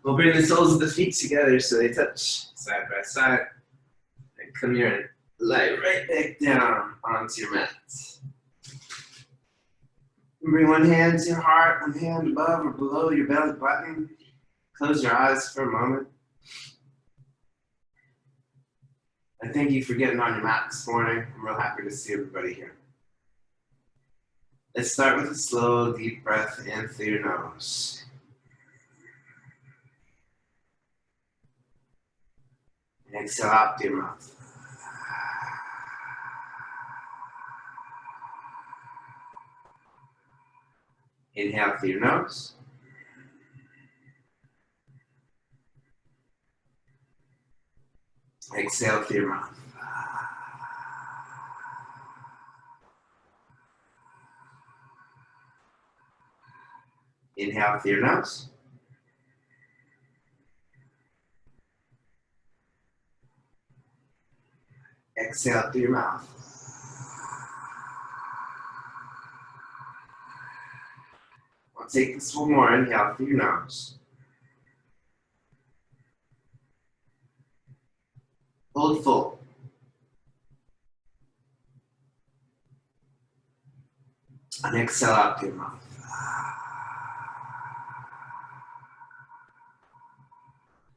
We'll bring the soles of the feet together so they touch side by side. And come here and lie right back down onto your mat. Bring one hand to your heart, one hand above or below your belly button. Close your eyes for a moment. I thank you for getting on your mat this morning. I'm real happy to see everybody here. Let's start with a slow, deep breath in through your nose. And exhale out through your mouth. Inhale through your nose. Exhale through your mouth. Inhale through your nose. Exhale through your mouth. I'll take this one more. Inhale through your nose. Hold full. And exhale out through your mouth.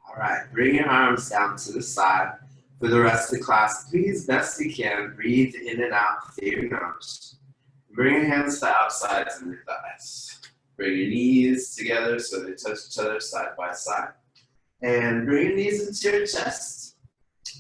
All right, bring your arms down to the side. For the rest of the class, please, best you can, breathe in and out through your nose. Bring your hands to the outsides of your thighs. Bring your knees together so they touch each other side by side. And bring your knees into your chest.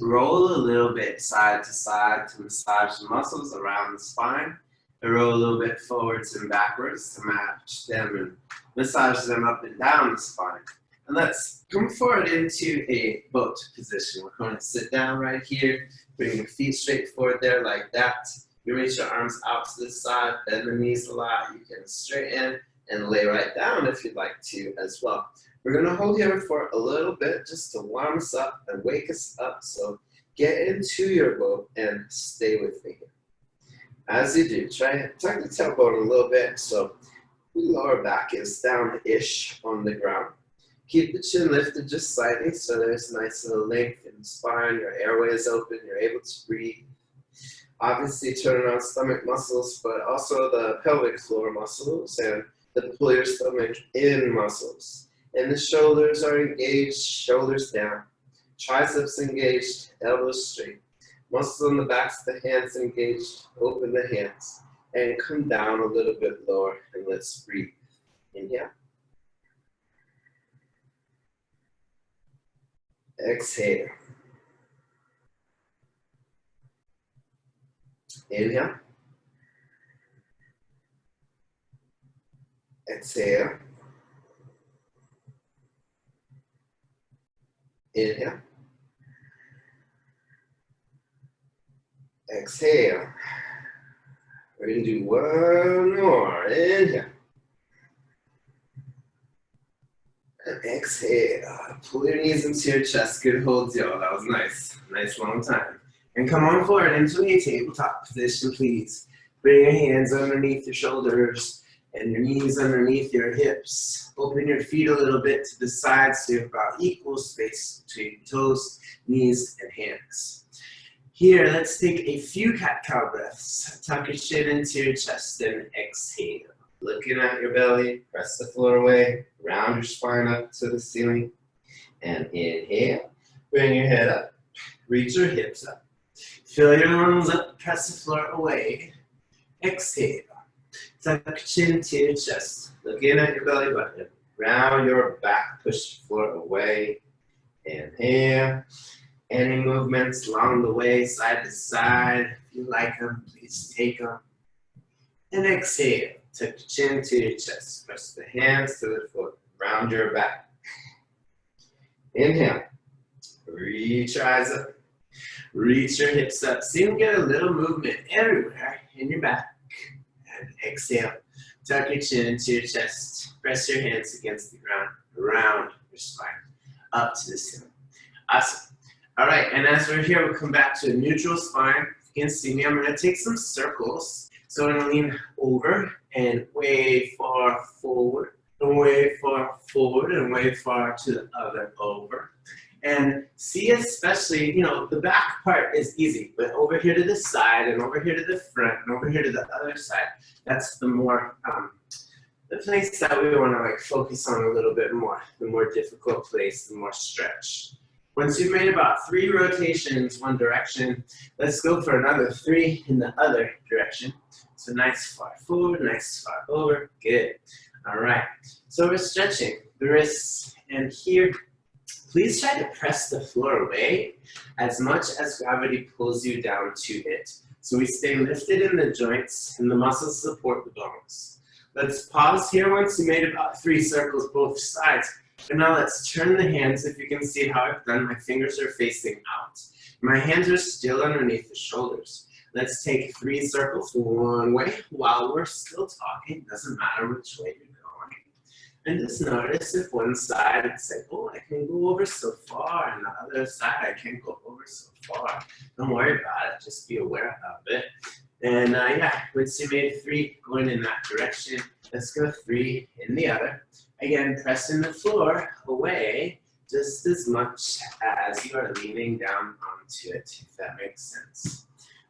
Roll a little bit side to side to massage the muscles around the spine. And roll a little bit forwards and backwards to match them and massage them up and down the spine. And let's come forward into a boat position. We're going to sit down right here. Bring your feet straight forward there like that. You reach your arms out to the side, bend the knees a lot. You can straighten and lay right down if you'd like to as well. We're going to hold here for a little bit just to warm us up and wake us up. So get into your boat and stay with me here. As you do, try to tuck the tailbone a little bit so the lower back is down-ish on the ground. Keep the chin lifted just slightly so there's a nice little length in the spine. Your airway is open. You're able to breathe. Obviously, turn on stomach muscles, but also the pelvic floor muscles and the pull your stomach in muscles. And the shoulders are engaged, shoulders down. Triceps engaged, elbows straight. Muscles on the backs of the hands engaged. Open the hands and come down a little bit lower. And let's breathe. Inhale. Exhale. Inhale. Exhale. Inhale. Exhale. We're going to do one more. Inhale. And exhale. Pull your knees into your chest. Good hold, y'all. That was nice. Nice long time. And come on forward into a tabletop position, please. Bring your hands underneath your shoulders and your knees underneath your hips. Open your feet a little bit to the sides so you have about equal space between toes, knees, and hands. Here, let's take a few cat-cow breaths. Tuck your chin into your chest and exhale. Looking at your belly, press the floor away, round your spine up to the ceiling. And inhale, bring your head up, reach your hips up. Fill your lungs up, press the floor away. Exhale. Tuck your chin to your chest. Looking at your belly button. Round your back, push the floor away. Inhale. Any movements along the way, side to side. If you like them, please take them. And exhale. Tuck your chin to your chest. Press the hands to the floor. Round your back. Inhale. Reach your eyes up. Reach your hips up. See you get a little movement everywhere in your back. And exhale. Tuck your chin into your chest. Press your hands against the ground. Round your spine. Up to the ceiling. Awesome. All right, and as we're here, we'll come back to a neutral spine. You can see me. I'm going to take some circles. So I'm going to lean over and way far forward. and way far forward and way far to the other over. And see, especially, you know, the back part is easy, but over here to the side and over here to the front and over here to the other side, that's the more, the place that we want to like focus on a little bit more, the more difficult place, the more stretch. Once you've made about 3 rotations one direction, let's go for another 3 in the other direction. So nice far forward, nice far over, good. All right, so we're stretching the wrists, and here, please try to press the floor away as much as gravity pulls you down to it. So we stay lifted in the joints and the muscles support the bones. Let's pause here once you made about 3 circles both sides. And now let's turn the hands. If you can see how I've done, my fingers are facing out. My hands are still underneath the shoulders. Let's take 3 circles one way while we're still talking. Doesn't matter which way you're going. And just notice if one side, it's like, oh, I can go over so far, and the other side, I can't go over so far. Don't worry about it. Just be aware of it. And yeah, once you made 3 going in that direction, let's go 3 in the other. Again, pressing the floor away just as much as you are leaning down onto it, if that makes sense.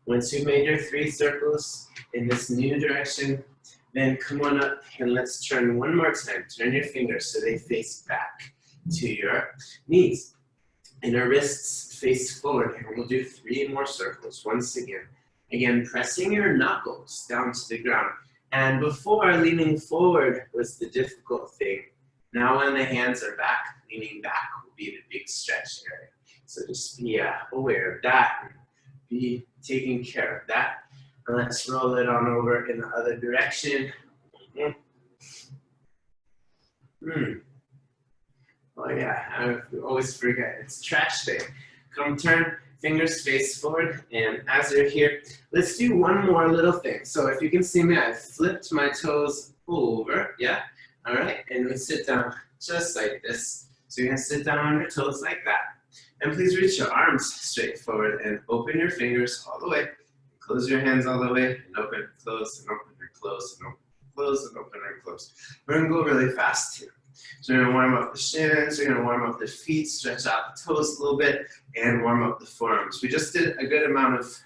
Once you've made your 3 circles in this new direction, then come on up and let's turn one more time. Turn your fingers so they face back to your knees. And your wrists face forward, and we'll do 3 more circles once again. Again, pressing your knuckles down to the ground. And before, leaning forward was the difficult thing. Now when the hands are back, leaning back will be the big stretch area. So just be aware of that and be taking care of that. And let's roll it on over in the other direction. Oh yeah, I always forget, it's trash day. Come turn, fingers face forward, and as you're here, let's do one more little thing. So if you can see me, I've flipped my toes over, yeah? All right, and we sit down just like this. So you're gonna sit down on your toes like that. And please reach your arms straight forward and open your fingers all the way. Close your hands all the way, and open, close, and open, and close, and open, close, and open, and close. We're gonna go really fast here. So we're gonna warm up the shins, we're gonna warm up the feet, stretch out the toes a little bit, and warm up the forearms. We just did a good amount of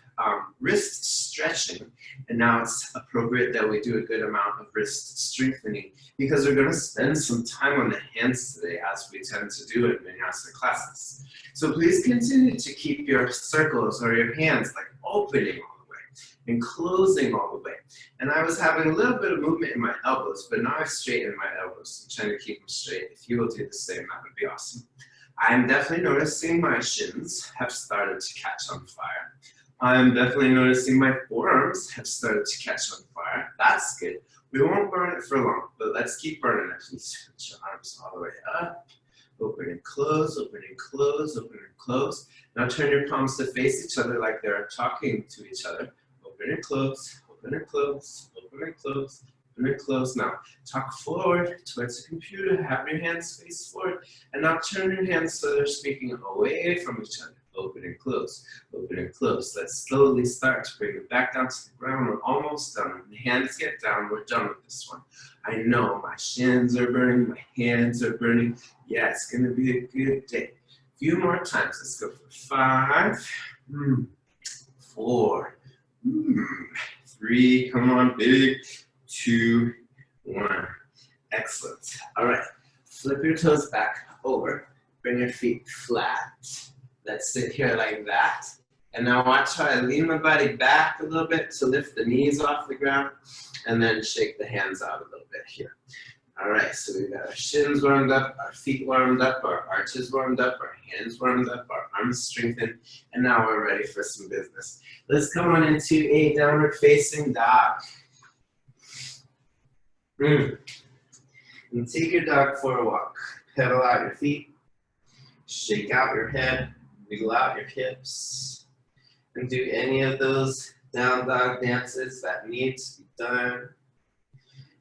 wrist stretching, and now it's appropriate that we do a good amount of wrist strengthening because we're gonna spend some time on the hands today, as we tend to do in Vinyasa classes. So please continue to keep your circles or your hands like opening all the way and closing all the way. And I was having a little bit of movement in my elbows, but now I've straightened my elbows. I'm trying to keep them straight. If you will do the same, that would be awesome. I'm definitely noticing my shins have started to catch on fire. I'm definitely noticing my forearms have started to catch on fire. That's good. We won't burn it for long, but let's keep burning it. Please put your arms all the way up. Open and close, open and close, open and close. Now turn your palms to face each other like they're talking to each other. Open and close, open and close, open and close, open and close. Now talk forward towards the computer, have your hands face forward, and now turn your hands so they're speaking away from each other. Open and close, open and close. Let's slowly start to bring it back down to the ground. We're almost done. When the hands get down, we're done with this one. I know my shins are burning, my hands are burning. Yeah, it's gonna be a good day. A few more times. Let's go for 5, 4, 3, come on, big, 2, 1. Excellent. All right, flip your toes back over. Bring your feet flat. Let's sit here like that. And now watch how I lean my body back a little bit to lift the knees off the ground and then shake the hands out a little bit here. All right, so we've got our shins warmed up, our feet warmed up, our arches warmed up, our hands warmed up, our arms strengthened, and now we're ready for some business. Let's come on into a downward facing dog. And take your dog for a walk. Pedal out your feet, shake out your head, wiggle out your hips, and do any of those down dog dances that need to be done.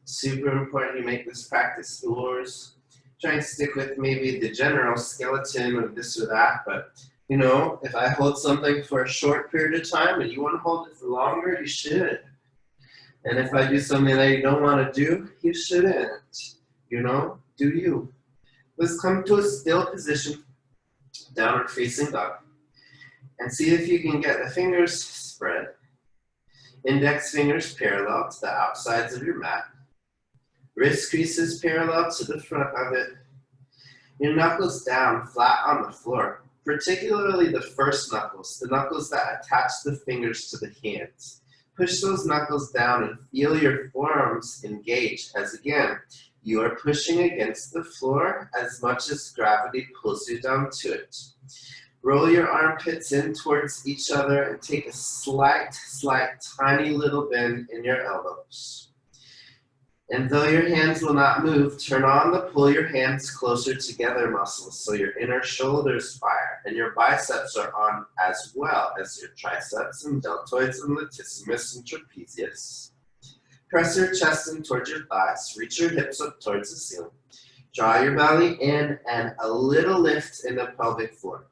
Super important you make this practice yours. Try and stick with maybe the general skeleton of this or that, but you know, if I hold something for a short period of time and you want to hold it for longer, you should. And if I do something that you don't want to do, you shouldn't. you know, do you. Let's come to a still position, downward facing dog, and see if you can get the fingers spread. Index fingers parallel to the outsides of your mat. Wrist creases parallel to the front of it. Your knuckles down flat on the floor, particularly the first knuckles, the knuckles that attach the fingers to the hands. Push those knuckles down and feel your forearms engage as again, you are pushing against the floor as much as gravity pulls you down to it. Roll your armpits in towards each other and take a slight, tiny little bend in your elbows. And though your hands will not move, turn on the pull your hands closer together muscles so your inner shoulders fire and your biceps are on as well as your triceps and deltoids and latissimus and trapezius. Press your chest in towards your thighs, reach your hips up towards the ceiling. Draw your belly in and a little lift in the pelvic floor.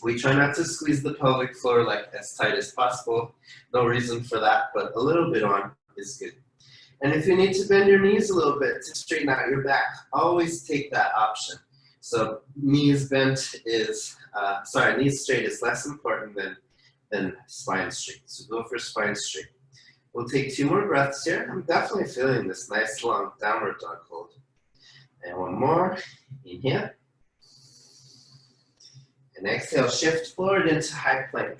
We try not to squeeze the pelvic floor like as tight as possible. No reason for that, but a little bit on is good. And if you need to bend your knees a little bit to straighten out your back, always take that option. So knees bent is, knees straight is less important than spine straight. So go for spine straight. We'll take 2 more breaths here. I'm definitely feeling this nice long downward dog hold. And 1 more, inhale. And exhale, shift forward into high plank.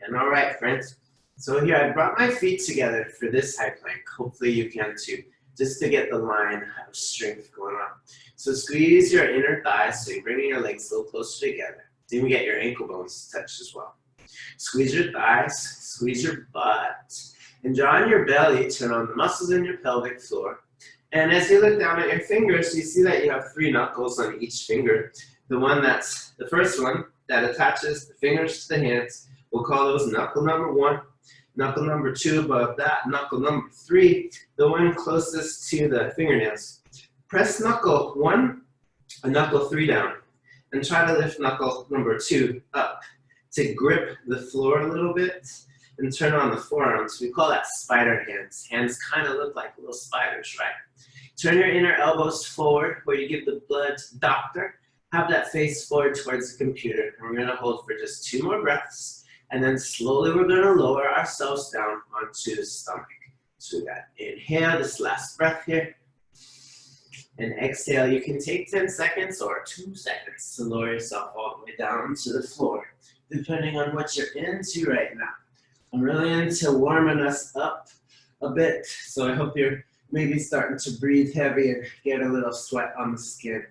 And all right, friends. So here, I brought my feet together for this high plank. Hopefully you can too, just to get the line of strength going on. So squeeze your inner thighs, so you're bringing your legs a little closer together. Then you get your ankle bones touched as well. Squeeze your thighs, squeeze your butt, and draw on your belly, turn on the muscles in your pelvic floor. And as you look down at your fingers, you see that you have 3 knuckles on each finger. The first one that attaches the fingers to the hands, we'll call those knuckle number 1. Knuckle number 2 above that, knuckle number 3, the one closest to the fingernails. Press knuckle 1 and knuckle 3 down, and try to lift knuckle number 2 up to grip the floor a little bit and turn on the forearms. We call that spider hands. Hands kind of look like little spiders, right? Turn your inner elbows forward where you give the blood to the doctor. Have that face forward towards the computer, and we're going to hold for just 2 more breaths. And then slowly we're going to lower ourselves down onto the stomach. So we got inhale, this last breath here. And exhale, you can take 10 seconds or 2 seconds to lower yourself all the way down to the floor, depending on what you're into right now. I'm really into warming us up a bit, so I hope you're maybe starting to breathe heavy and get a little sweat on the skin.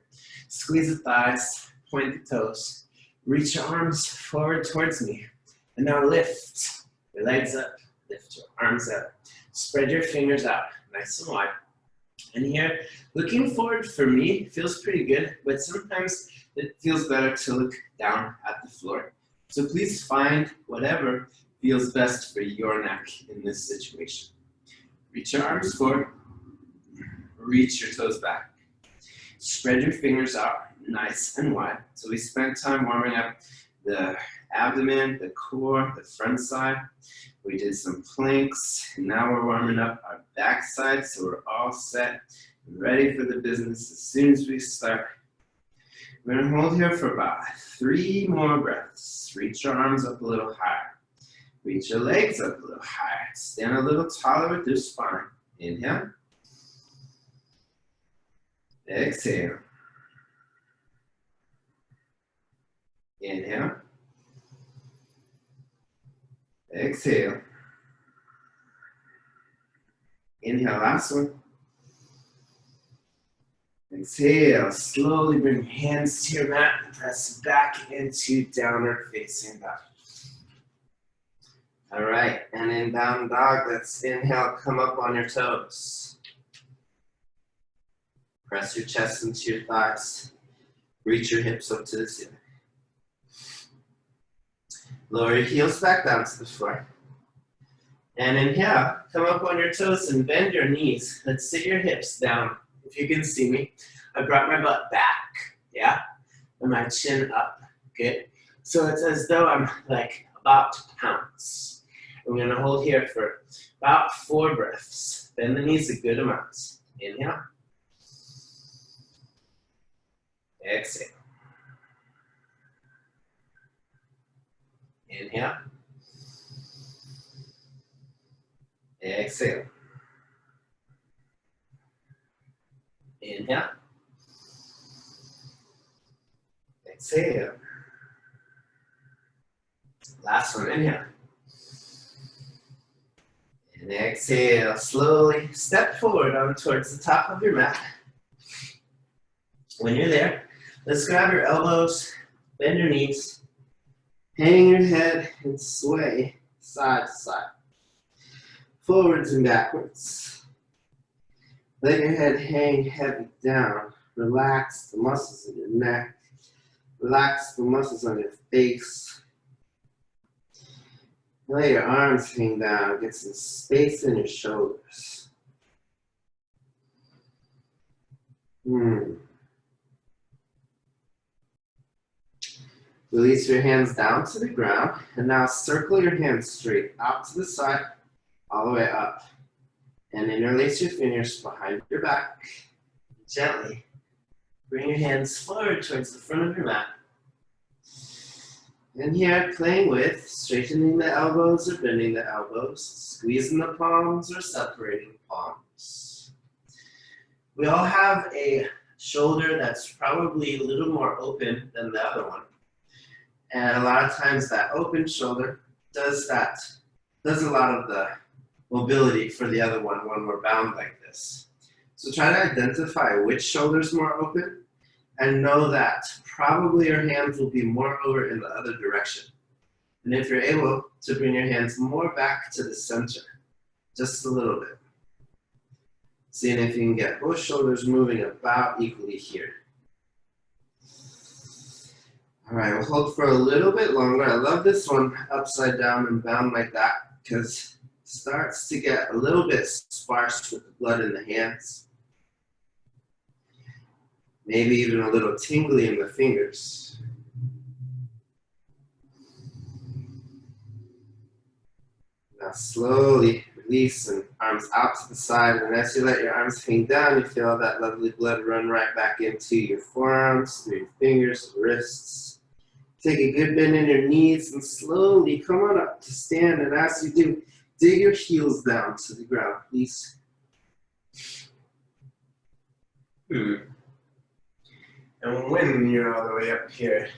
Squeeze the thighs, point the toes, reach your arms forward towards me. And now lift your legs up, lift your arms up. Spread your fingers out, nice and wide. And here, looking forward for me feels pretty good, but sometimes it feels better to look down at the floor. So please find whatever feels best for your neck in this situation. Reach your arms forward, reach your toes back. Spread your fingers out, nice and wide. So we spent time warming up the abdomen, the core, the front side. We did some planks, and now we're warming up our back side, so we're all set and ready for the business as soon as we start. We're gonna hold here for about 3 more breaths. Reach your arms up a little higher. Reach your legs up a little higher. Stand a little taller with your spine. Inhale. Exhale. Inhale. Exhale. Inhale, last one. Exhale, slowly bring your hands to your mat and press back into downward facing dog. All right, and in down dog, let's inhale, come up on your toes. Press your chest into your thighs. Reach your hips up to the ceiling. Lower your heels back down to the floor. And inhale, come up on your toes and bend your knees. Let's sit your hips down. If you can see me, I brought my butt back, yeah? And my chin up, good? So it's as though I'm like about to pounce. I'm gonna hold here for about 4 breaths. Bend the knees a good amount. Inhale. Exhale. Inhale. Exhale. Inhale. Exhale. Last one, inhale. And exhale, slowly step forward on towards the top of your mat. When you're there, let's grab your elbows, bend your knees, hang your head, and sway side to side, forwards and backwards. Let your head hang heavy down. Relax the muscles in your neck. Relax the muscles on your face. Let your arms hang down. Get some space in your shoulders. Release your hands down to the ground. And now circle your hands straight out to the side, all the way up. And interlace your fingers behind your back. Gently bring your hands forward towards the front of your mat. And here, playing with straightening the elbows or bending the elbows, squeezing the palms or separating palms. We all have a shoulder that's probably a little more open than the other one. And a lot of times that open shoulder does a lot of the mobility for the other one when we're bound like this. So try to identify which shoulder is more open and know that probably your hands will be more over in the other direction. And if you're able to bring your hands more back to the center, just a little bit. Seeing if you can get both shoulders moving about equally here. All right, we'll hold for a little bit longer. I love this one upside down and bound like that because it starts to get a little bit sparse with the blood in the hands. Maybe even a little tingly in the fingers. Now slowly release and arms out to the side. And as you let your arms hang down, you feel that lovely blood run right back into your forearms, through your fingers, wrists. Take a good bend in your knees and slowly come on up to stand. And as you do, dig your heels down to the ground, please. And when you're all the way up here,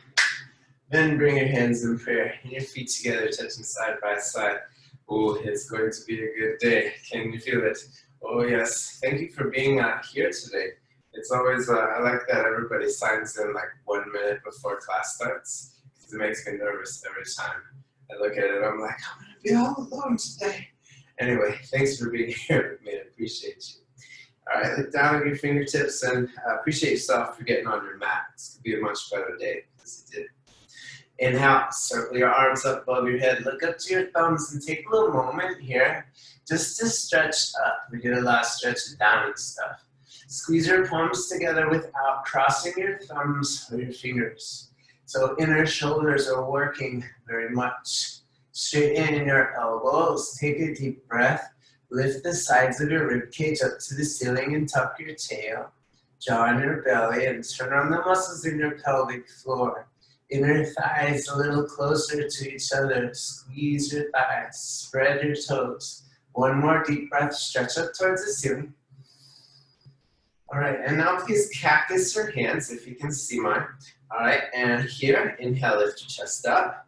then bring your hands in prayer and your feet together, touching side by side. Oh, it's going to be a good day. Can you feel it? Oh, yes. Thank you for being here today. It's always, I like that everybody signs in like 1 minute before class starts, because it makes me nervous every time I look at it. I'm like, I'm going to be all alone today. Anyway, thanks for being here with me. I appreciate you. All right, look down at your fingertips and appreciate yourself for getting on your mat. This could be a much better day because you did. Inhale, circle your arms up above your head. Look up to your thumbs and take a little moment here just to stretch up. We did a lot of stretching down and stuff. Squeeze your palms together without crossing your thumbs or your fingers. So inner shoulders are working very much. Straighten your elbows. Take a deep breath. Lift the sides of your rib cage up to the ceiling and tuck your tail. Jaw on your belly and turn on the muscles in your pelvic floor. Inner thighs a little closer to each other. Squeeze your thighs. Spread your toes. One more deep breath. Stretch up towards the ceiling. All right, and now please cactus your hands if you can see mine. All right, and here, inhale, lift your chest up.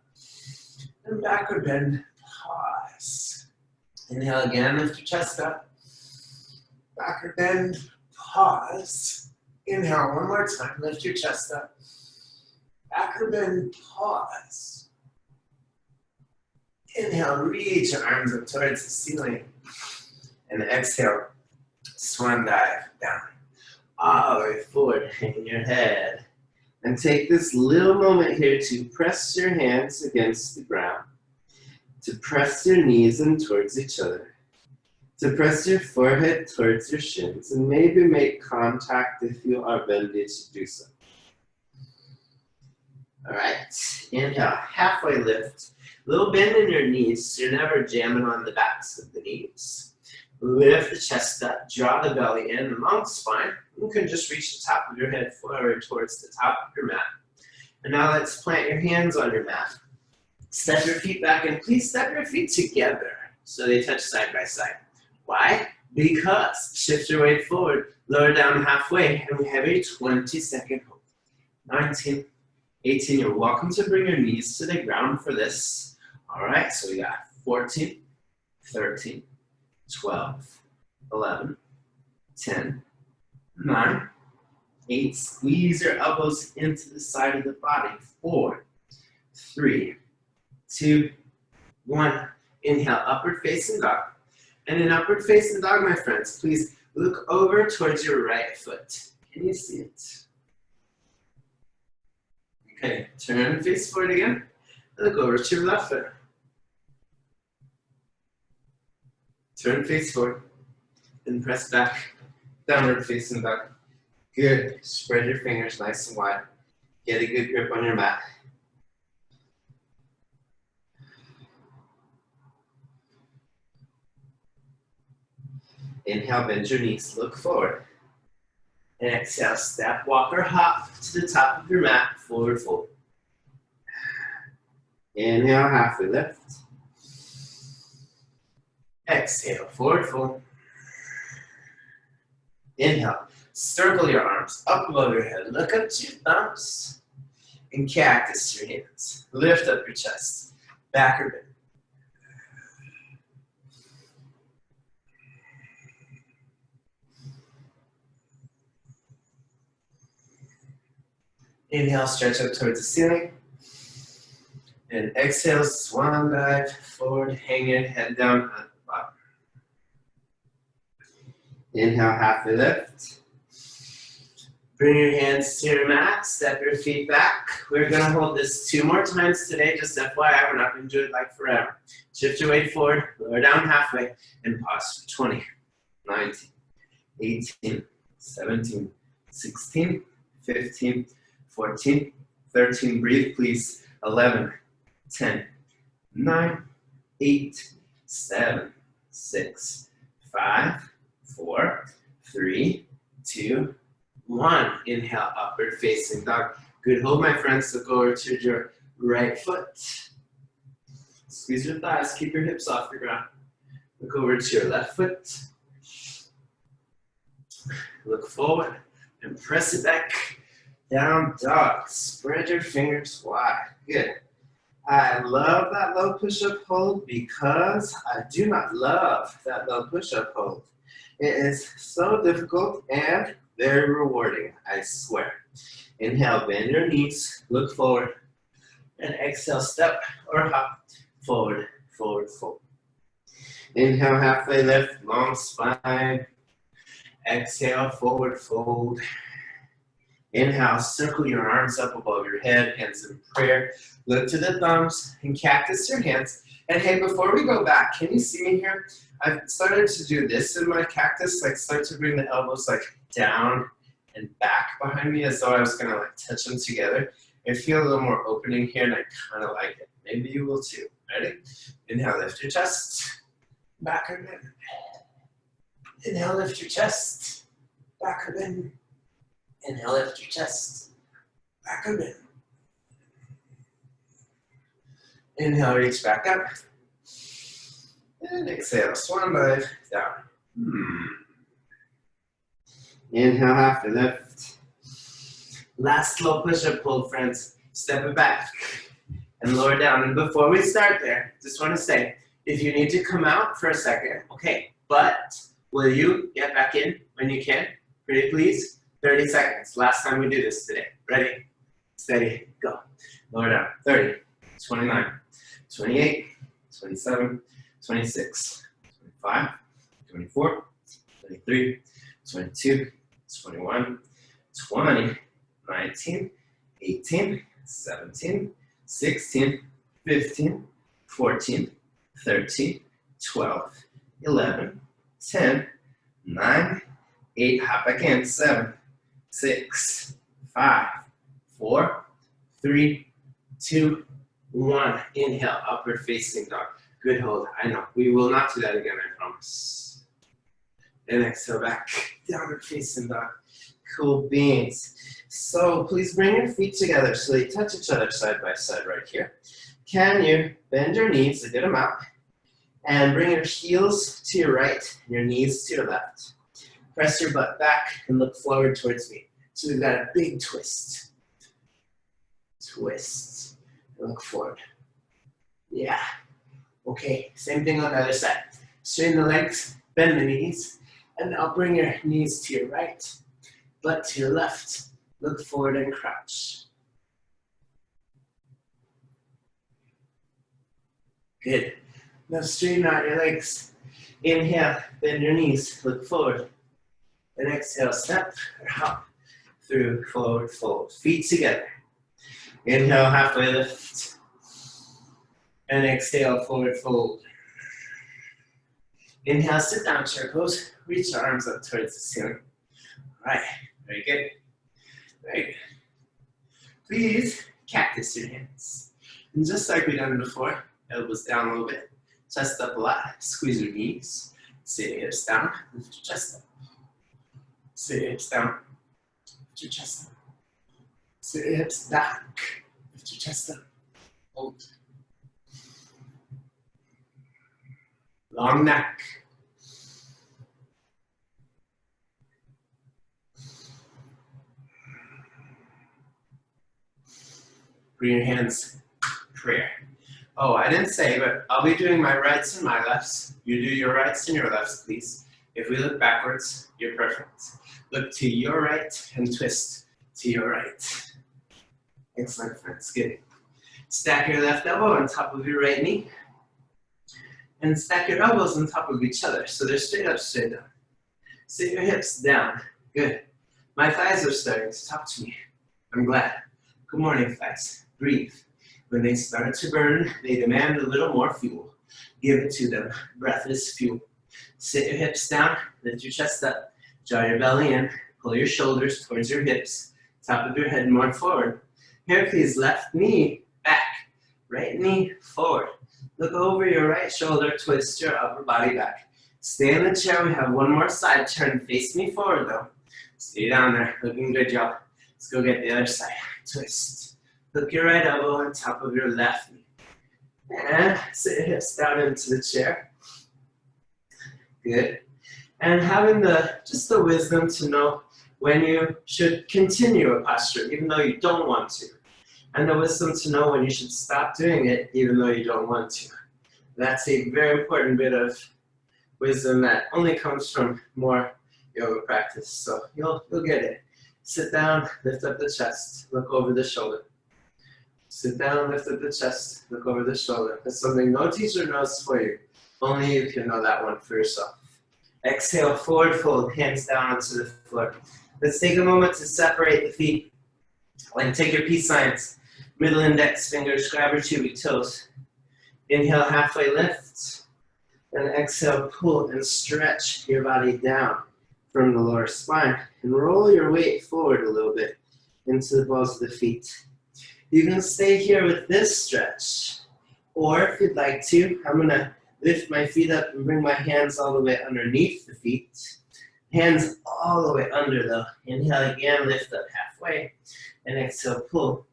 And backward bend, pause. Inhale again, lift your chest up. Backward bend, pause. Inhale one more time, lift your chest up. Backward bend, pause. Inhale, reach your arms up towards the ceiling. And exhale, swan dive down. All the way forward, hang your head. And take this little moment here to press your hands against the ground. To press your knees in towards each other. To press your forehead towards your shins. And maybe make contact if you are bended to do so. All right, inhale, halfway lift. Little bend in your knees so you're never jamming on the backs of the knees. Lift the chest up, draw the belly in, long spine. You can just reach the top of your head forward towards the top of your mat. And now let's plant your hands on your mat. Step your feet back, and please step your feet together so they touch side by side. Why? Because shift your weight forward, lower down halfway, and we have a 20-second hold. 19, 18, you're welcome to bring your knees to the ground for this. All right, so we got 14, 13, 12, 11, 10, 9, 8. Squeeze your elbows into the side of the body. 4, 3, 2, 1. Inhale, upward facing dog. And in upward facing dog, my friends, please look over towards your right foot. Can you see it? Okay, turn and face forward again. Look over to your left foot. Turn face forward and press back. Downward facing dog. Good. Spread your fingers nice and wide. Get a good grip on your mat. Inhale, bend your knees, look forward. And exhale, step, walk, or hop to the top of your mat, forward fold. Inhale, halfway lift. Exhale, forward fold. Inhale, circle your arms up above your head. Look up to your thumbs. And cactus your hands. Lift up your chest. Back or bend. Inhale, stretch up towards the ceiling. And exhale, swan dive forward, hang your head down at the bottom. Inhale, halfway lift. Bring your hands to your mat, step your feet back. We're gonna hold this 2 more times today, just FYI, we're not gonna do it like forever. Shift your weight forward, lower down halfway, and pause for 20, 19, 18, 17, 16, 15, 14, 13, breathe please, 11, 10, 9, 8, 7, 6, 5, 4, 3, 2, 1. Inhale, upward facing dog. Good hold, my friends. Look over to your right foot. Squeeze your thighs, keep your hips off the ground. Look over to your left foot. Look forward and press it back. Down dog. Spread your fingers wide. Good. I love that low push-up hold because I do not love that low push-up hold. It is so difficult and very rewarding, I swear. Inhale, bend your knees, look forward, and exhale, step or hop, forward, forward, forward. Inhale, halfway lift, long spine. Exhale, forward fold. Inhale, circle your arms up above your head, hands in prayer. Look to the thumbs and cactus your hands. And hey, before we go back, can you see me here? I've started to do this in my cactus, like start to bring the elbows like down and back behind me as though I was gonna like touch them together. I feel a little more opening here and I kind of like it. Maybe you will too. Ready? Inhale, lift your chest. Back or bend. Inhale, lift your chest. Back or bend. Inhale, lift your chest. Back or bend. Inhale, reach back up. And exhale, swan dive down. Inhale, halfway lift. Last slow push-up hold, friends. Step it back and lower down. And before we start there, just want to say, if you need to come out for a second, okay, but will you get back in when you can? Pretty please? 30 seconds. Last time we do this today. Ready, steady, go. Lower down. 30, 29, 28, 27, 26, 25, 24, 23, 22, 21, 20, 19, 18, 17, 16, 15, 14, 13, 12, 11, 10, 9, 8, hop back in, 7, 6, 5, 4, 3, 2, 1. Inhale, upward facing dog. Good hold. I know. We will not do that again, I promise. And exhale back, downward facing dog. Cool beans. So please bring your feet together so they touch each other side by side right here. Can you bend your knees a good amount and bring your heels to your right and your knees to your left. Press your butt back and look forward towards me. So we've got a big twist. Twist. Look forward. Yeah. Okay, same thing on the other side. Straighten the legs, bend the knees, and now bring your knees to your right, butt to your left. Look forward and crouch. Good. Now straighten out your legs. Inhale, bend your knees, look forward. And exhale, step or hop through, forward, fold. Feet together. Inhale, halfway lift. And exhale, forward fold. Inhale, sit down, chair pose. Reach your arms up towards the ceiling. All right, very good. Very good. Please cactus your hands. And just like we've done before, elbows down a little bit, chest up a lot, squeeze your knees, sit your hips down, lift your chest up. Sit your hips down, lift your chest up. Sit your hips back, lift your chest up. Hold. Long neck. Bring your hands, prayer. Oh, I didn't say, but I'll be doing my rights and my lefts. You do your rights and your lefts, please. If we look backwards, you're perfect. Look to your right and twist to your right. Excellent, friends, good. Stack your left elbow on top of your right knee. And stack your elbows on top of each other, so they're straight up, straight down. Sit your hips down, good. My thighs are starting to talk to me. I'm glad. Good morning, thighs. Breathe. When they start to burn, they demand a little more fuel. Give it to them. Breath is fuel. Sit your hips down, lift your chest up, draw your belly in, pull your shoulders towards your hips, top of your head more forward. Here, please, left knee back, right knee forward. Look over your right shoulder, twist your upper body back. Stay in the chair, we have one more side turn. Face me forward though. Stay down there, looking good, y'all. Let's go get the other side. Twist. Hook your right elbow on top of your left knee. And sit your hips down into the chair. Good. And having just the wisdom to know when you should continue a posture, even though you don't want to. And the wisdom to know when you should stop doing it, even though you don't want to. That's a very important bit of wisdom that only comes from more yoga practice. So you'll get it. Sit down, lift up the chest, look over the shoulder. Sit down, lift up the chest, look over the shoulder. That's something no teacher knows for you. Only you can know that one for yourself. Exhale, forward fold, hands down onto the floor. Let's take a moment to separate the feet. And take your peace signs. Middle index fingers, grab your two big toes. Inhale, halfway lift. And exhale, pull and stretch your body down from the lower spine. And roll your weight forward a little bit into the balls of the feet. You can stay here with this stretch. Or if you'd like to, I'm gonna lift my feet up and bring my hands all the way underneath the feet. Hands all the way under though. Inhale again, lift up halfway. And exhale, pull.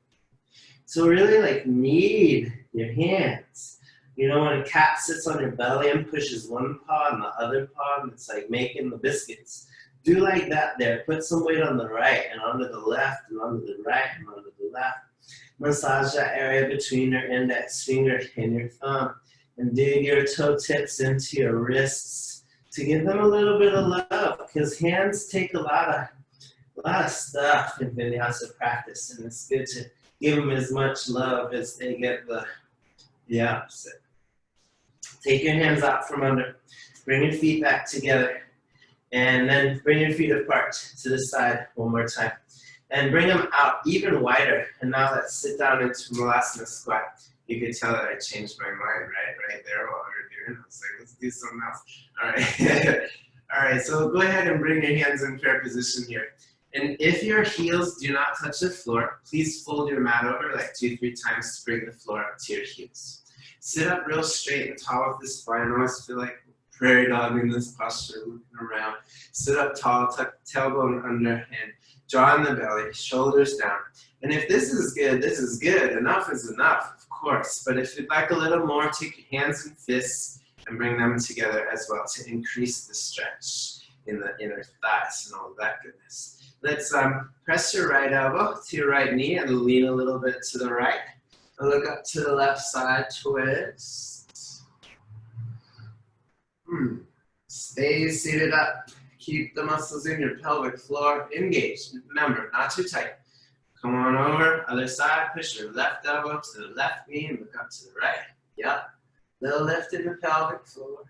So really knead your hands. You know, when a cat sits on your belly and pushes one paw and the other paw, and it's like making the biscuits. Do like that there. Put some weight on the right and onto the left and onto the right and onto the left. Massage that area between your index finger and your thumb. And dig your toe tips into your wrists to give them a little bit of love, because hands take a lot of stuff in vinyasa practice, and it's good to give them as much love as they get the opposite. Take your hands out from under, bring your feet back together, and then bring your feet apart to the side one more time. And bring them out even wider. And now let's sit down into Malasana squat. You could tell that I changed my mind right there while we were doing. I was like, let's do something else. All right. All right, so go ahead and bring your hands in prayer position here. And if your heels do not touch the floor, please fold your mat over like 2-3 times to bring the floor up to your heels. Sit up real straight and tall with the spine. I almost feel like prairie dog in this posture, looking around. Sit up tall, tuck tailbone under, and jaw in the belly, shoulders down. And if this is good, this is good. Enough is enough, of course. But if you'd like a little more, take your hands and fists and bring them together as well to increase the stretch in the inner thighs and all of that goodness. Let's press your right elbow to your right knee and lean a little bit to the right. Look up to the left side, twist. Stay seated up. Keep the muscles in your pelvic floor engaged. Remember, not too tight. Come on over, other side, push your left elbow to the left knee and look up to the right. Yep, little lift in the pelvic floor.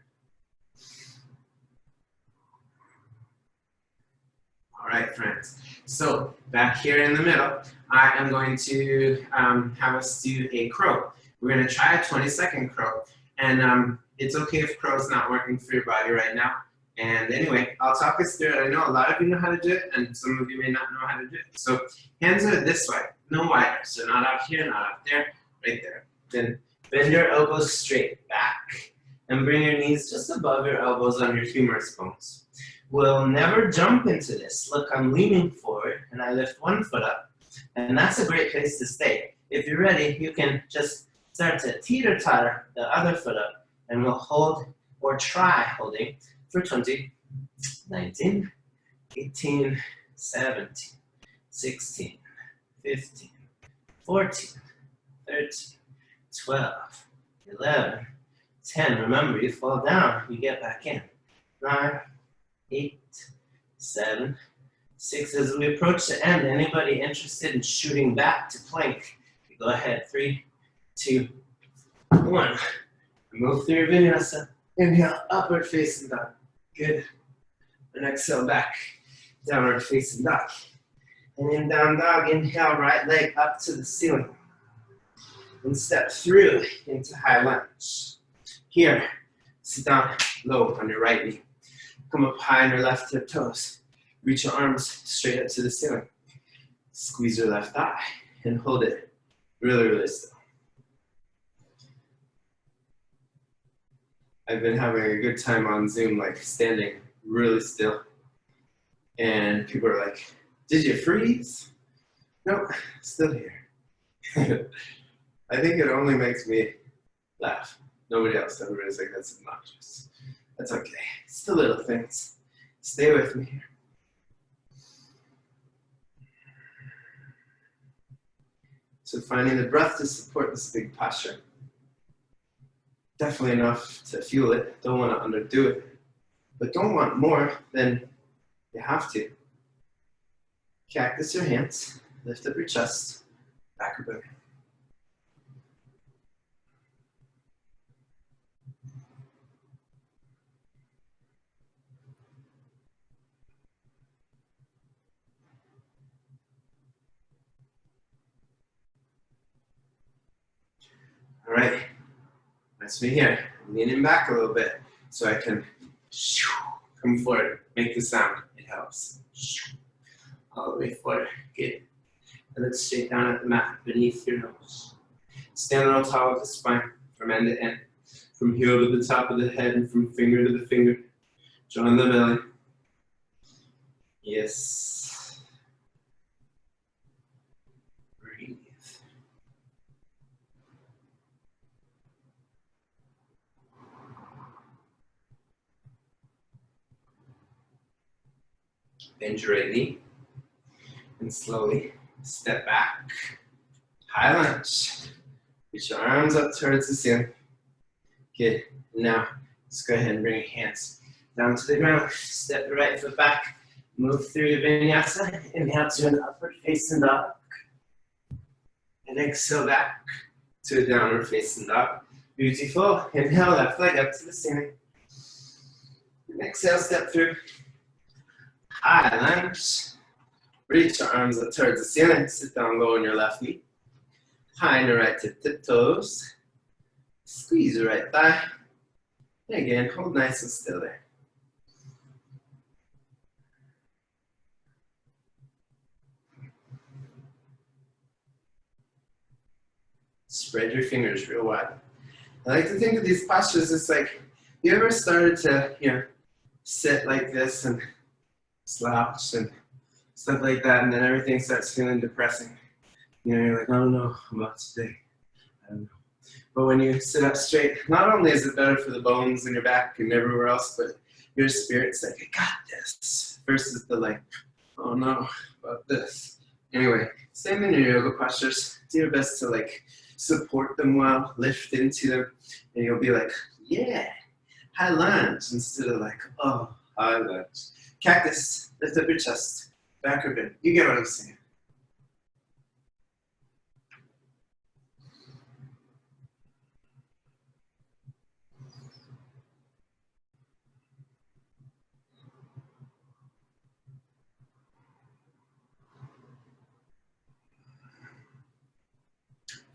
All right, friends. So back here in the middle, I am going to have us do a crow. We're going to try a 20-second crow. And it's okay if crow is not working for your body right now. And anyway, I'll talk us through it. I know a lot of you know how to do it, and some of you may not know how to do it. So hands are this way, no wider. So not out here, not out there, right there. Then bend your elbows straight back and bring your knees just above your elbows on your humerus bones. We'll never jump into this. Look, I'm leaning forward and I lift one foot up, and that's a great place to stay. If you're ready, you can just start to teeter-totter the other foot up, and we'll hold or try holding for 20, 19, 18, 17, 16, 15, 14, 13, 12, 11, 10. Remember, you fall down, you get back in. 9, 8, 7, 6. As we approach the end, anybody interested in shooting back to plank, go ahead. 3, 2, 1. Move through your vinyasa. Inhale, upward facing dog. Good. And exhale back, downward facing dog. And in down dog, inhale, right leg up to the ceiling. And step through into high lunge. Here, sit down low on your right knee. Come up high on your left hip toes. Reach your arms straight up to the ceiling. Squeeze your left thigh and hold it really, really still. I've been having a good time on Zoom, like standing really still. And people are like, did you freeze? Nope, still here. I think it only makes me laugh. Nobody else. Everybody's like, that's obnoxious. That's okay. It's the little things. Stay with me here. So finding the breath to support this big posture. Definitely enough to fuel it. Don't want to underdo it. But don't want more than you have to. Cactus your hands. Lift up your chest. Back or belly. All right, that's me here. I'm leaning back a little bit so I can come forward, make the sound. It helps. All the way forward. Good. And then straight down at the mat beneath your nose. Stand real tall with the spine from end to end, from heel to the top of the head and from finger to the finger. Join the belly. Yes. Breathe. Bend your right knee and slowly step back. High lunge. Reach your arms up towards the ceiling. Good. Now, let's go ahead and bring your hands down to the ground. Step the right foot back. Move through your vinyasa. Inhale to an upward facing dog. And exhale back to a downward facing dog. Beautiful. Inhale, left leg up to the ceiling. And exhale, step through. High lunge. Reach your arms up towards the ceiling. Sit down low on your left knee. High on your right tip toes. Squeeze your right thigh. And again, hold nice and still there. Spread your fingers real wide. I like to think of these postures as like You ever started to, sit like this and slouch and stuff like that, and then everything starts feeling depressing? You're like, oh no, I'm about today. I don't know. But when you sit up straight, not only is it better for the bones in your back and everywhere else, but your spirit's like, I got this. Versus the like, oh no, about this. Anyway, same in your yoga postures. Do your best to like support them well, lift into them, and you'll be like, yeah, high lunge instead of like, oh, high lunge. Cactus, lift up your chest, back or bend. You get what I'm saying.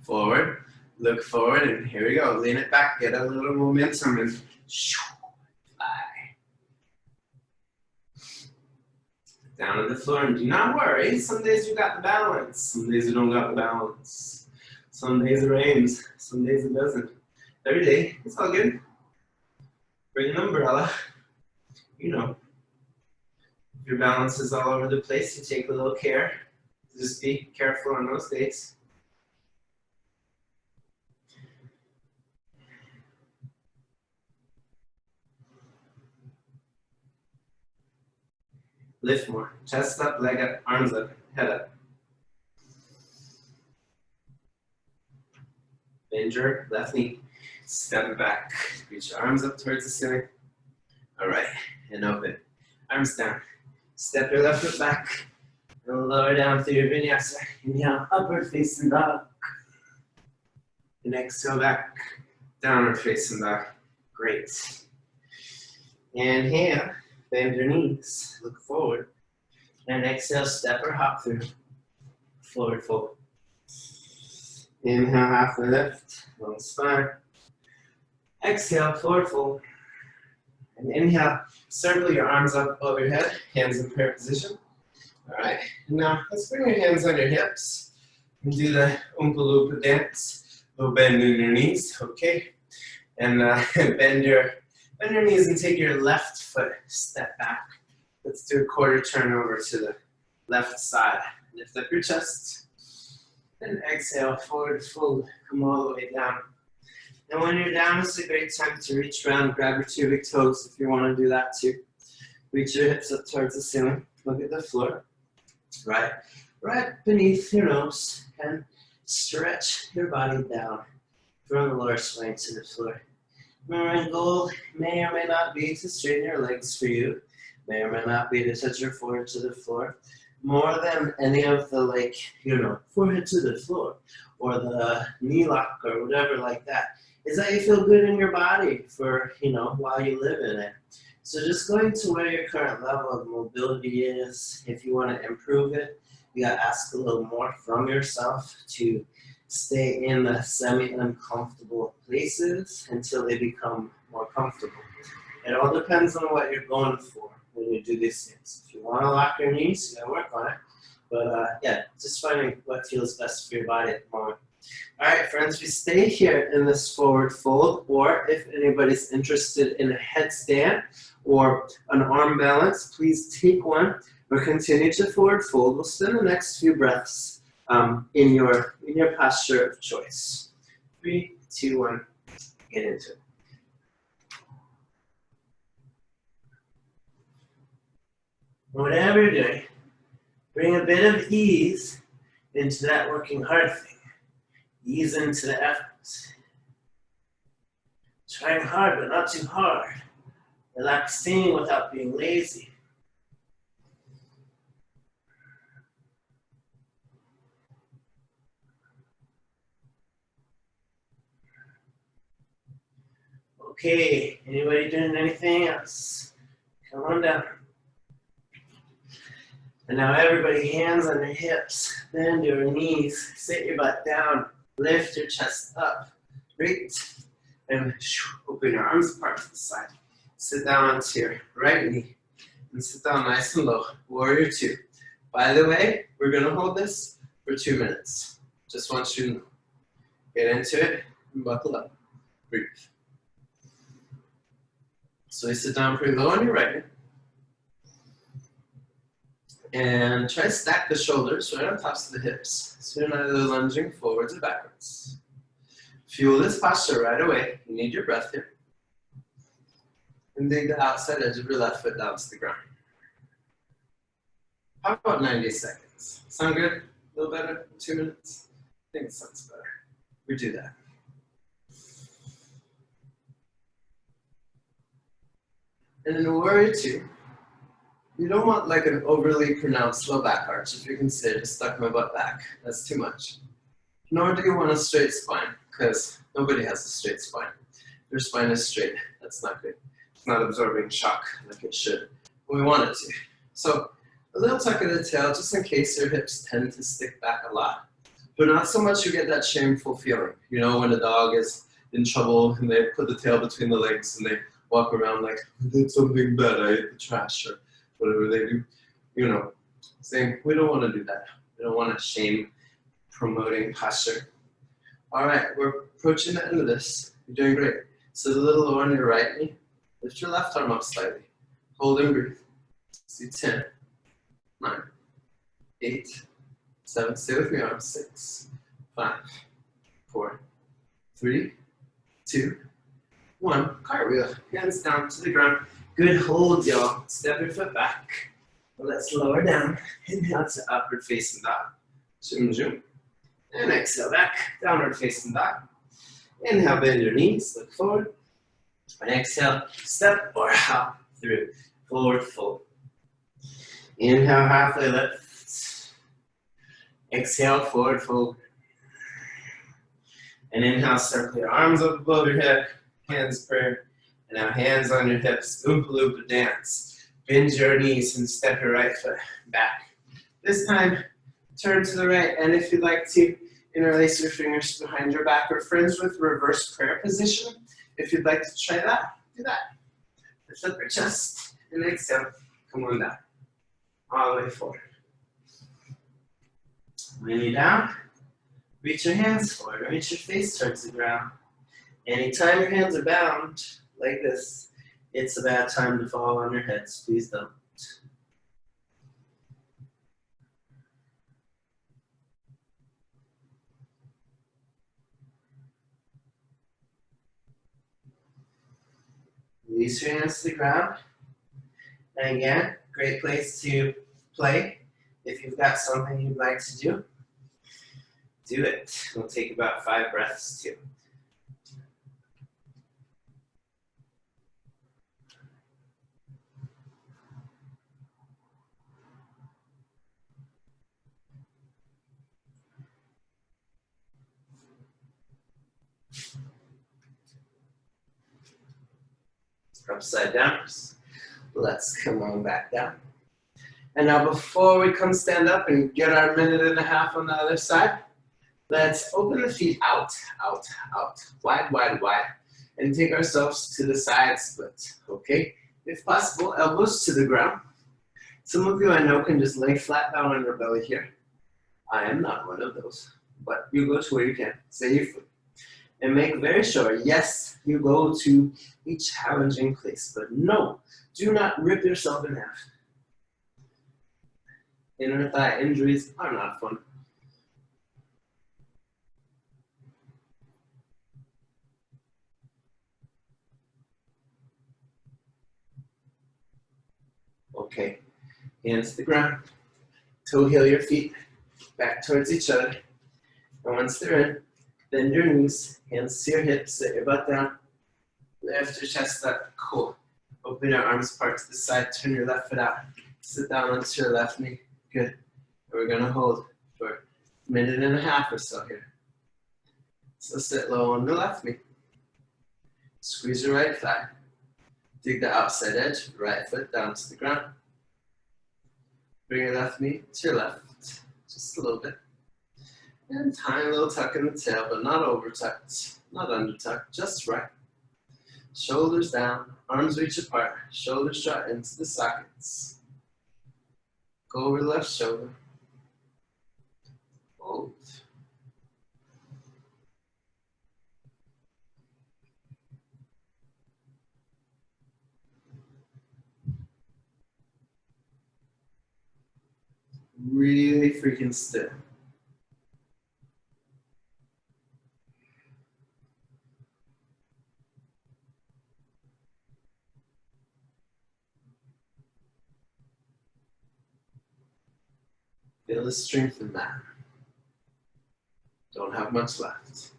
Forward, look forward, and here we go. Lean it back, get a little momentum, and fly. Down to the floor, and do not worry. Some days you got the balance. Some days you don't got the balance. Some days it rains. Some days it doesn't. Every day, it's all good. Bring an umbrella. You know, if your balance is all over the place, you take a little care. Just be careful on those days. Lift more. Chest up, leg up, arms up, head up. Bend your left knee. Step it back. Reach your arms up towards the ceiling. All right, and open. Arms down. Step your left foot back. And lower down through your vinyasa. Inhale, upward facing dog. And exhale back. Downward facing dog. Great. Inhale. Bend your knees, look forward, and exhale, step or hop through, forward fold. Inhale, half lift, long spine. Exhale, forward fold. And inhale, circle your arms up above your head, hands in prayer position. All right, now let's bring your hands on your hips and do the Oompa Loompa dance. Little bend in your knees, okay? And bend your knees and take your left foot, step back. Let's do a quarter turn over to the left side. Lift up your chest, and exhale, forward fold, come all the way down. And when you're down, it's a great time to reach around, grab your two big toes if you want to do that too. Reach your hips up towards the ceiling, look at the floor. Right beneath your nose, and stretch your body down from the lower spine to the floor. My goal may or may not be to straighten your legs for you, may or may not be to touch your forehead to the floor, more than any of the forehead to the floor, or the knee lock or whatever like that, is that you feel good in your body for, while you live in it. So just going to where your current level of mobility is, if you want to improve it, you got to ask a little more from yourself to stay in the semi-uncomfortable places until they become more comfortable. It all depends on what you're going for when you do these things. If you want to lock your knees, you got to work on it. But just finding what feels best for your body at the moment. All right, friends, we stay here in this forward fold, or if anybody's interested in a headstand or an arm balance, please take one or continue to forward fold. We'll spend the next few breaths in your posture of choice. 3, 2, 1, get into it. Whatever you're doing, bring a bit of ease into that working hard thing. Ease into the effort. Trying hard, but not too hard. Relaxing without being lazy. Okay, anybody doing anything else? Come on down. And now everybody, hands on your hips, bend your knees, sit your butt down, lift your chest up. Great. And open your arms apart to the side. Sit down onto your right knee and sit down nice and low. Warrior 2. By the way, we're going to hold this for 2 minutes. Just want you to get into it and buckle up. Breathe. So we sit down pretty low on your right knee. And try to stack the shoulders right on top of the hips. So you're neither lunging forwards or backwards. Fuel this posture right away. You need your breath here. And dig the outside edge of your left foot down to the ground. How about 90 seconds? Sound good? A little better? 2 minutes? I think it sounds better. We do that. And in warrior two, you don't want like an overly pronounced low back arch. If you consider stuck my butt back, that's too much. Nor do you want a straight spine, because nobody has a straight spine. Your spine is straight, that's not good. It's not absorbing shock like it should. We want it to. So a little tuck of the tail, just in case your hips tend to stick back a lot. But not so much you get that shameful feeling. You know, when a dog is in trouble and they put the tail between the legs and they walk around like, I did something bad, I ate the trash, or whatever they do. You know, saying, we don't want to do that. We don't want to shame promoting posture. All right, we're approaching the end of this. You're doing great. So the little low on your right knee, lift your left arm up slightly. Hold and breathe. See 10, 9, 8, 7, stay with me, arms, 6, 5, 4, 3, 2, 1. Cartwheel, hands down to the ground. Good hold, y'all. Step your foot back. Let's lower down. Inhale to upward facing dog. Zoom, zoom. And exhale back, downward facing dog. Inhale, bend your knees, look forward. And exhale, step or hop through. Forward fold. Inhale, halfway lift. Exhale, forward fold. And inhale, circle your arms up above your head, hands prayer. And now hands on your hips, Oompa Loompa dance. Bend your knees and step your right foot back. This time, turn to the right, and if you'd like to, interlace your fingers behind your back or friends with reverse prayer position. If you'd like to try that, do that. Lift up your chest, and exhale, come on down. All the way forward. When you're down, reach your hands forward, reach your face towards the ground. Anytime your hands are bound, like this, it's a bad time to fall on your heads. Please don't. Release your hands to the ground. And again, great place to play. If you've got something you'd like to do, do it. It'll take about 5 breaths too. Upside down. Let's come on back down. And now before we come stand up and get our 1.5 on the other side, let's open the feet out, out, out, wide, wide, wide, and take ourselves to the side split, okay? If possible, elbows to the ground. Some of you I know can just lay flat down on your belly here. I am not one of those, but you go to where you can, stay your foot. And make very sure, yes, you go to a challenging place, but no, do not rip yourself in half. Inner thigh injuries are not fun. Okay, hands to the ground, toe heel your feet back towards each other. And once they're in, bend your knees, hands to your hips, set your butt down, lift your chest up, cool. Open your arms apart to the side, turn your left foot out, sit down onto your left knee, good. And we're gonna hold for 1.5 or so here. So sit low on the left knee, squeeze your right thigh, dig the outside edge, right foot down to the ground. Bring your left knee to your left, just a little bit. And tiny little tuck in the tail, but not over tucked, not under tucked, just right. Shoulders down, arms reach apart, shoulders shut into the sockets. Go over the left shoulder. Hold. really freaking still. Feel the strength in that. Don't have much left.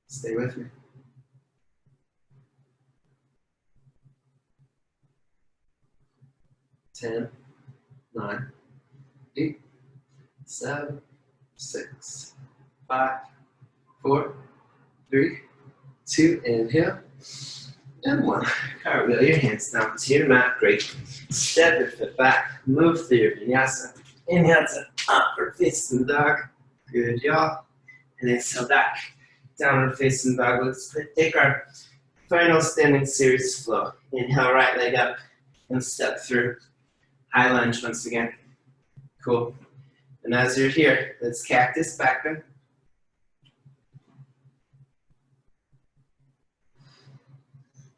Stay with me. 10, 9, 8, 7, 6, 5, 4, 3, 2, inhale, and 1. Cartwheel your hands down to your mat. Great. Step your foot back. Move through your vinyasa. Inhale to upward facing dog. Good, y'all. And exhale back. Downward facing dog. Let's take our final standing series flow. Inhale, right leg up and step through. High lunge once again. Cool. And as you're here, let's cactus back bend.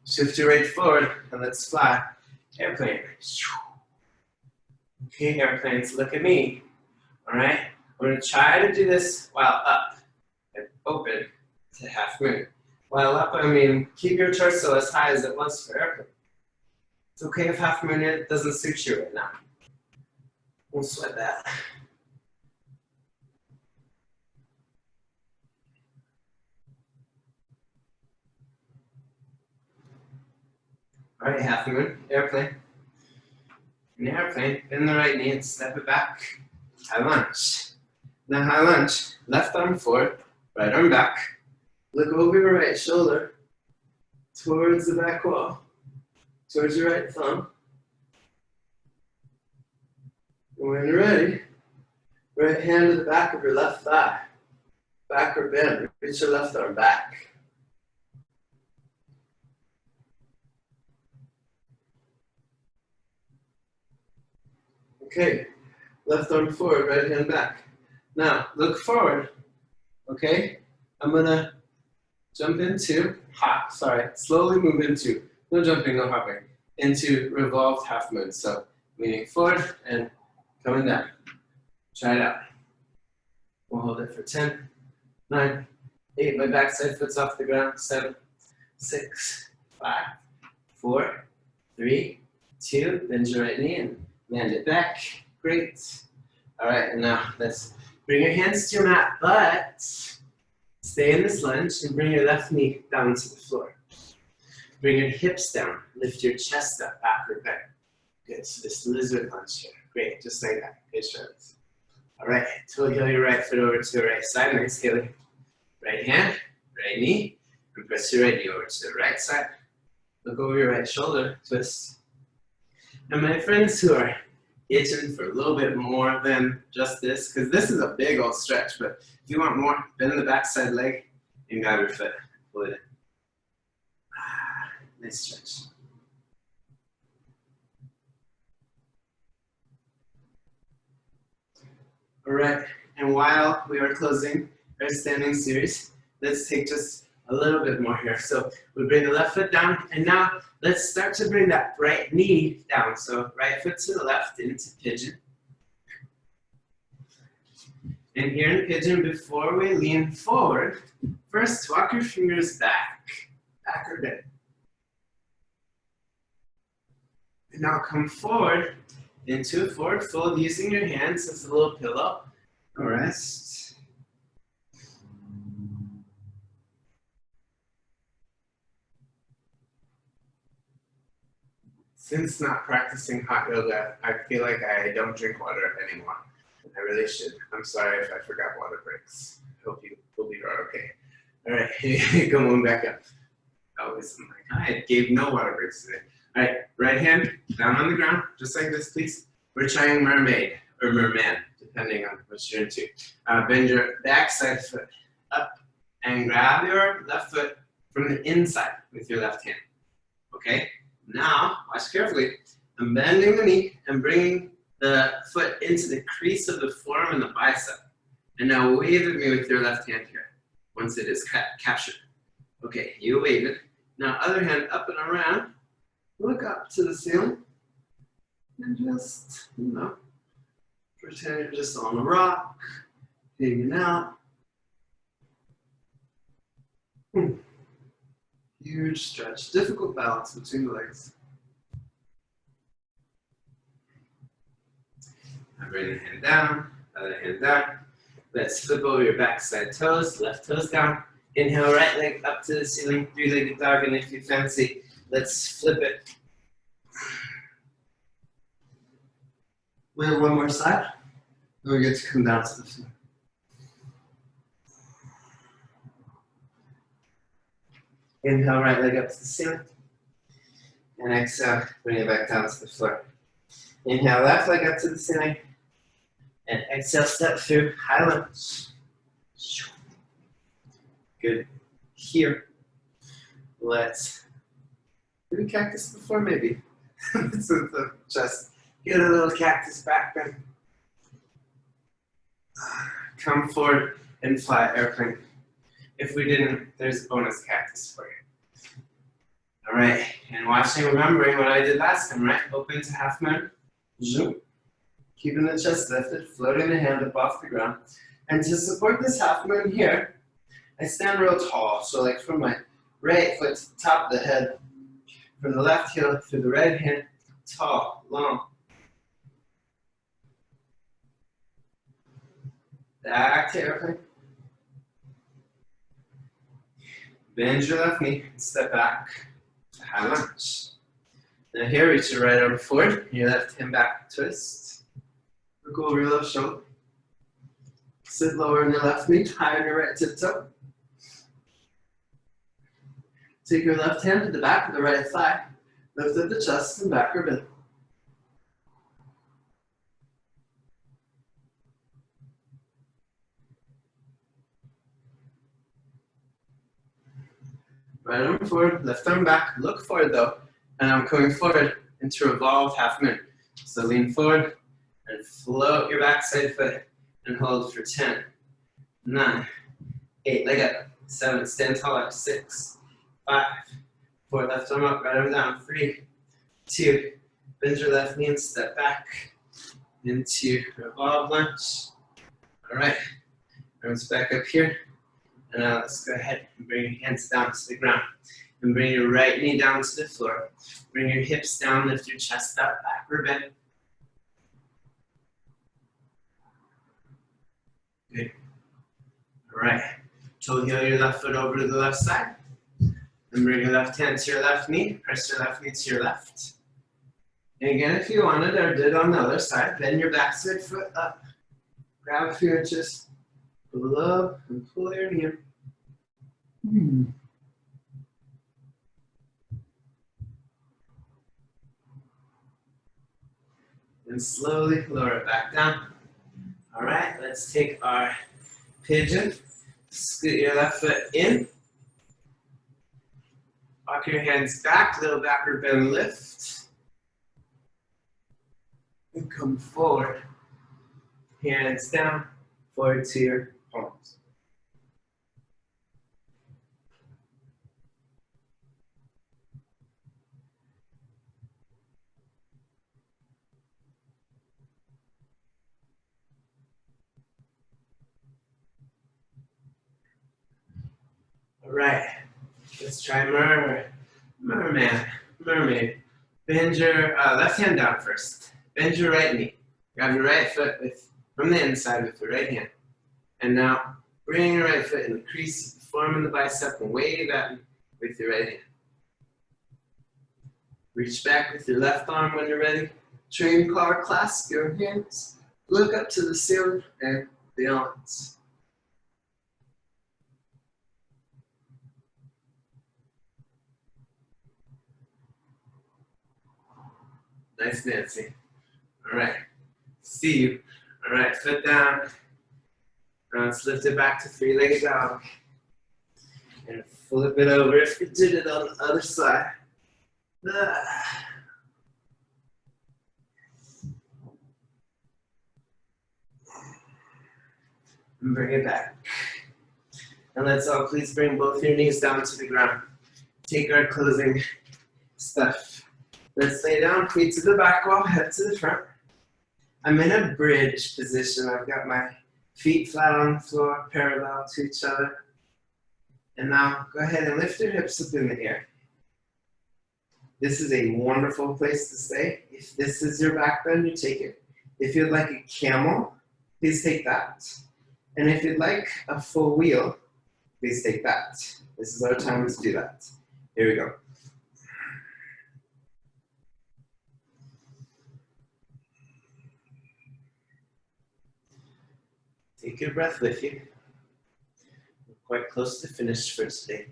Shift your weight forward and let's fly. Airplane. Okay, airplanes, look at me. All right, we're gonna try to do this while up and open to half moon. While up, I mean keep your torso as high as it was for airplane. It's okay if half moon doesn't suit you right now. Won't sweat that. All right, half moon, airplane. In airplane, bend the right knee and step it back. High lunge. Now high lunge, left arm forward, right arm back. Look over your right shoulder towards the back wall, towards your right thumb. And when you're ready, right hand to the back of your left thigh. Backward bend, reach your left arm back. Okay, left arm forward, right hand back. Now, look forward, okay? I'm gonna jump into, slowly move into, no jumping, no hopping, into revolved half moon. So, leaning forward and coming down. Try it out. We'll hold it for 10, 9, 8, my backside foot's off the ground, 7, 6, 5, 4, 3, 2, bend your right knee and land it back. Great. All right, and now let's bring your hands to your mat, but stay in this lunge and bring your left knee down to the floor. Bring your hips down, lift your chest up, backward bend. Good, so this lizard lunge here. Great, just like that. Good shows. All right, toe heel your right foot over to the right side. Nice, Haley. Right hand, right knee, and press your right knee over to the right side. Look over your right shoulder, twist. And my friends who are itching for a little bit more than just this, because this is a big old stretch, but if you want more, bend the backside leg and grab your foot. Pull it in. Nice stretch. All right, and while we are closing our standing series, let's take just a little bit more here. So we bring the left foot down, and now let's start to bring that right knee down. So right foot to the left into pigeon. And here in pigeon, before we lean forward, first walk your fingers back, backward bend. And now come forward into a forward fold using your hands as a little pillow. Rest. Since not practicing hot yoga, I feel like I don't drink water anymore. I really should. I'm sorry if I forgot water breaks. I hope you are okay. All right, come on back up. Always, I gave no water breaks today. All right, right hand down on the ground, just like this, please. We're trying mermaid or merman, depending on what you're into. Bend your backside foot up and grab your left foot from the inside with your left hand. Okay? Now, watch carefully. I'm bending the knee and bringing the foot into the crease of the forearm and the bicep. And now wave at me with your left hand here once it is captured. Okay, you waited. Now other hand up and around. Look up to the ceiling. And just, pretend you're just on a rock, hanging out. Huge stretch. Difficult balance between the legs. Now bring the hand down, other hand down. Let's flip over your backside toes, left toes down. Inhale, right leg up to the ceiling, three-legged dog, and if you fancy, let's flip it. We have one more side, then we get to come down to the floor. Inhale, right leg up to the ceiling. And exhale, bring it back down to the floor. Inhale, left leg up to the ceiling. And exhale, step through, high lunge. Good. Here, let's do cactus before maybe. So just get a little cactus back then. Come forward and fly airplane. If we didn't, there's a bonus cactus for you. All right, and watching, remembering what I did last time, right? Open to half moon, zoom. Keeping the chest lifted, floating the hand up off the ground. And to support this half moon here, I stand real tall. So like from my right foot to the top of the head, from the left heel to the right hand, tall, long. Back to airplane. Bend your left knee and step back to high lunge. Now here, reach your right arm forward, your left hand back, twist. Look over your left shoulder. Sit lower on your left knee, high on your right tiptoe. Take your left hand to the back of the right thigh. Lift up the chest and back or bend. Right arm forward, left arm back. Look forward though, and I'm coming forward into revolved half moon. So lean forward and float your backside foot and hold for 10, 9, 8, leg up, 7, stand tall up, 6, 5, 4, left arm up, right arm down, 3, 2, bend your left knee and step back into revolve lunge. All right, arms back up here. And now let's go ahead and bring your hands down to the ground. And bring your right knee down to the floor. Bring your hips down, lift your chest up, backward bend. Good. All right. Toe heel your left foot over to the left side. And bring your left hand to your left knee. Press your left knee to your left. And again, if you wanted or did on the other side, bend your backside foot up. Grab a few inches below and pull your knee in. And slowly lower it back down. All right, let's take our pigeon. Scoot your left foot in. Walk your hands back, little backward bend lift. And come forward. Hands down, forward to your palms. All right, let's try mermaid. Bend your left hand down first. Bend your right knee. Grab your right foot from the inside with your right hand. And now bring your right foot in the crease, forming the bicep, and wave at me with your right hand. Reach back with your left arm when you're ready. Train car, clasp your hands. Look up to the ceiling and beyond. Nice, Nancy. All right, see you. All right, foot down. Now let's lift it back to three-legged dog. And flip it over if you did it on the other side. And bring it back. And let's all please bring both your knees down to the ground. Take our closing stuff. Let's lay down, feet to the back wall, head to the front. I'm in a bridge position. I've got my feet flat on the floor, parallel to each other. And now go ahead and lift your hips up in the air. This is a wonderful place to stay. If this is your back bend, you take it. If you'd like a camel, please take that. And if you'd like a full wheel, please take that. This is our time to do that. Here we go. Take your breath with you. We're quite close to finish for today.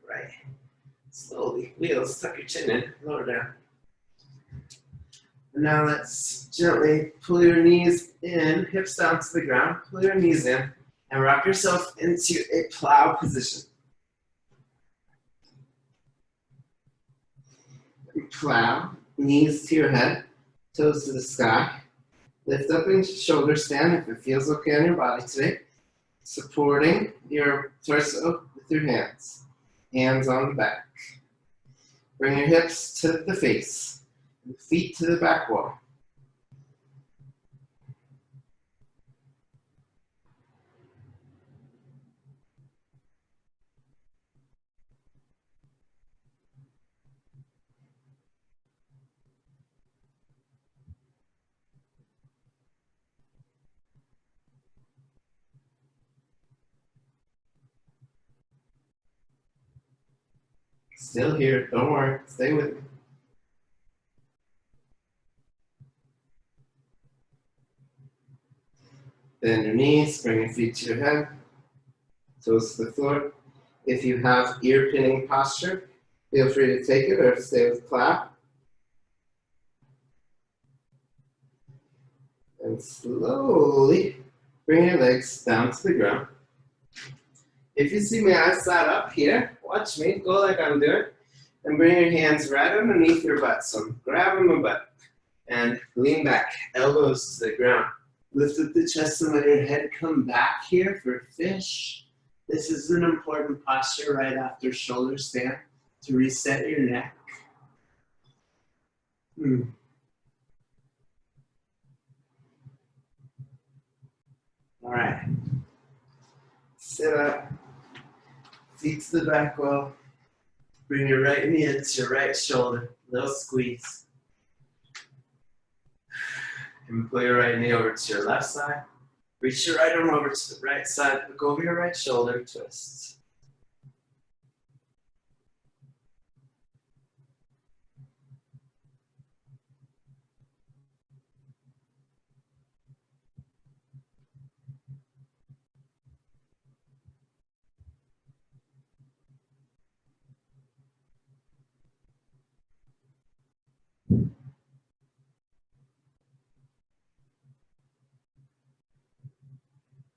Right. Slowly, wheels, tuck your chin in, lower down. And now let's gently pull your knees in, hips down to the ground, pull your knees in, and rock yourself into a plow position. Plow, knees to your head, toes to the sky. Lift up into shoulder stand if it feels okay on your body today. Supporting your torso with your hands. Hands on the back. Bring your hips to the face. Feet to the back wall. Still here, don't worry, stay with me. Bend your knees, bring your feet to your head, toes to the floor. If you have ear pinning posture, feel free to take it or stay with clap. And slowly bring your legs down to the ground. If you see my eyes side up here, watch me, go like I'm doing, and bring your hands right underneath your butt. So I'm grabbing my butt and lean back, elbows to the ground. Lift up the chest and let your head come back here for fish. This is an important posture right after shoulder stand to reset your neck. All right. Sit up, feet to the back wall. Bring your right knee into your right shoulder, little squeeze. And pull your right knee over to your left side. Reach your right arm over to the right side, look over your right shoulder, twist.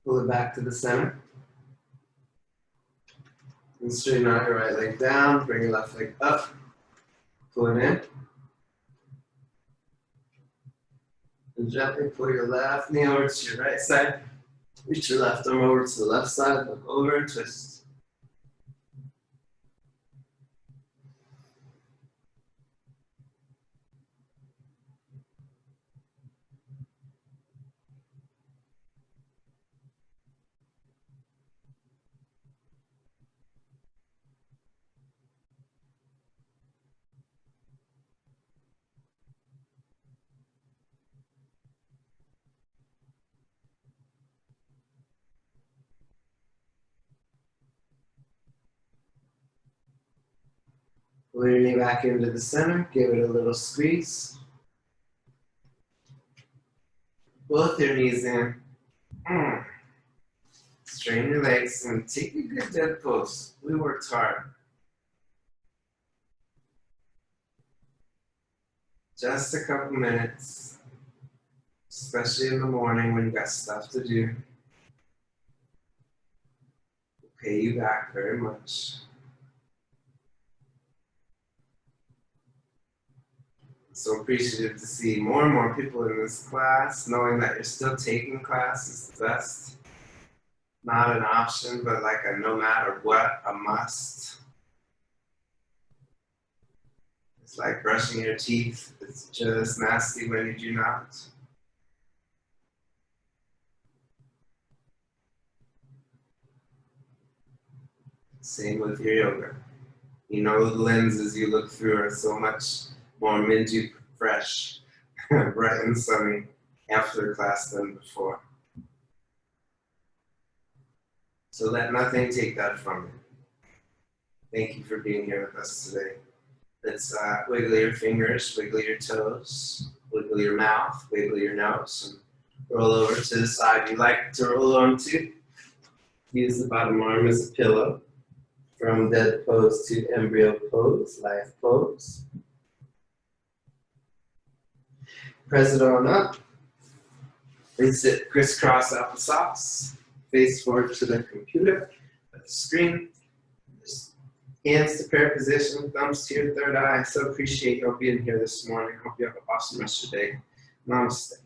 Pull it back to the center. And straighten out your right leg down, bring your left leg up. Pull it in. And gently pull your left knee over to your right side. Reach your left arm over to the left side, look over and twist. Pull your knee back into the center, give it a little squeeze. Both your knees in. Straighten your legs and take a good dead pose. We worked hard. Just a couple minutes, especially in the morning when you got stuff to do. We'll pay you back very much. So appreciative to see more and more people in this class, knowing that you're still taking class is the best. Not an option, but like a no matter what, a must. It's like brushing your teeth. It's just nasty when you do not. Same with your yoga. You know, the lenses you look through are so much more minty fresh, bright and sunny after class than before. So let nothing take that from you. Thank you for being here with us today. Let's wiggle your fingers, wiggle your toes, wiggle your mouth, wiggle your nose, and roll over to the side you like to roll onto. Use the bottom arm as a pillow. From dead pose to embryo pose, life pose. Press it on up. And sit crisscross applesauce. Face forward to the computer, at the screen. Just hands to prayer position, thumbs to your third eye. So appreciate you all being here this morning. Hope you have an awesome rest of your day. Namaste.